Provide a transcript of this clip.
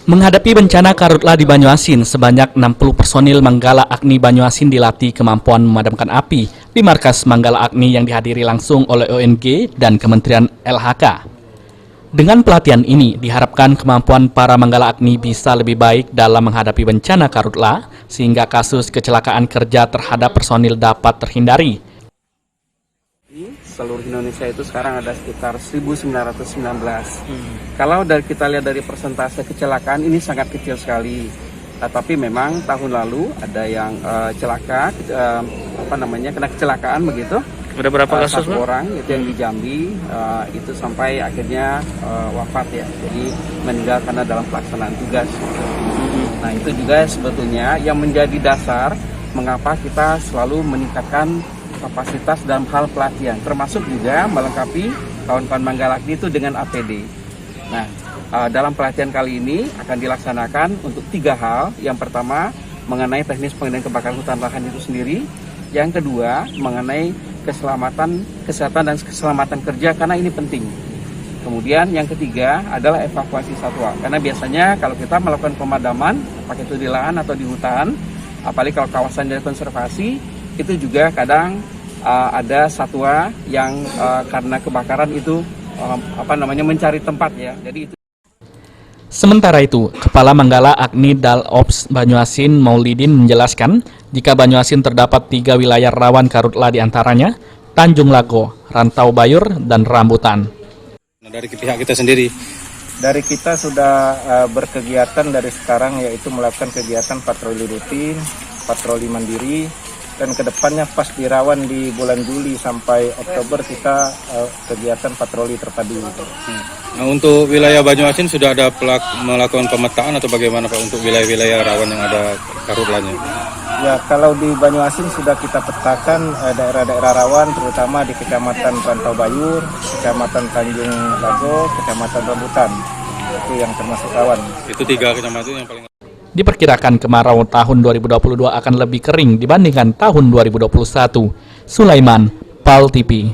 Menghadapi bencana karhutla di Banyuasin, sebanyak 60 personil Manggala Agni Banyuasin dilatih kemampuan memadamkan api di markas Manggala Agni yang dihadiri langsung oleh ONG dan Kementerian LHK. Dengan pelatihan ini, diharapkan kemampuan para Manggala Agni bisa lebih baik dalam menghadapi bencana karhutla, sehingga kasus kecelakaan kerja terhadap personil dapat terhindari. Seluruh Indonesia itu sekarang ada sekitar 1919. Kalau kita lihat dari persentase kecelakaan ini sangat kecil sekali. Tapi memang tahun lalu ada yang celaka, kena kecelakaan begitu. Ada berapa kasus? Satu orang itu yang di Jambi itu sampai akhirnya wafat ya. Jadi meninggal karena dalam pelaksanaan tugas. Nah itu juga sebetulnya yang menjadi dasar mengapa kita selalu meningkatkan kapasitas dalam hal pelatihan, termasuk juga melengkapi kawan-kawan Manggala Agni itu dengan APD. Nah, dalam pelatihan kali ini akan dilaksanakan untuk 3 hal. Yang pertama, mengenai teknis pengendalian kebakaran hutan lahan itu sendiri. Yang kedua, mengenai kesehatan dan keselamatan kerja, karena ini penting. Kemudian yang ketiga adalah evakuasi satwa, karena biasanya kalau kita melakukan pemadaman, pakai itu di lahan atau di hutan, apalagi kalau kawasan dari konservasi, itu juga kadang ada satwa yang karena kebakaran itu mencari tempat ya. Jadi itu. Sementara itu, Kepala Manggala Agni Dal-Ops Banyuasin Maulidin menjelaskan, jika Banyuasin terdapat 3 wilayah rawan karhutla diantaranya Tanjung Lago, Rantau Bayur, dan Rambutan. Dari pihak kita sendiri, dari kita sudah berkegiatan dari sekarang, yaitu melakukan kegiatan patroli rutin, patroli mandiri, dan kedepannya pas dirawan di bulan Juli sampai Oktober kita kegiatan patroli terpadu. Nah, untuk wilayah Banyuasin sudah ada melakukan pemetaan atau bagaimana Pak untuk wilayah-wilayah rawan yang ada karhutlanya? Ya, kalau di Banyuasin sudah kita petakan daerah-daerah rawan, terutama di Kecamatan Rantau Bayur, Kecamatan Tanjung Lago, Kecamatan Rambutan. Itu yang termasuk rawan. Itu 3 kecamatan yang paling. Diperkirakan kemarau tahun 2022 akan lebih kering dibandingkan tahun 2021. Sulaiman, PAL TV.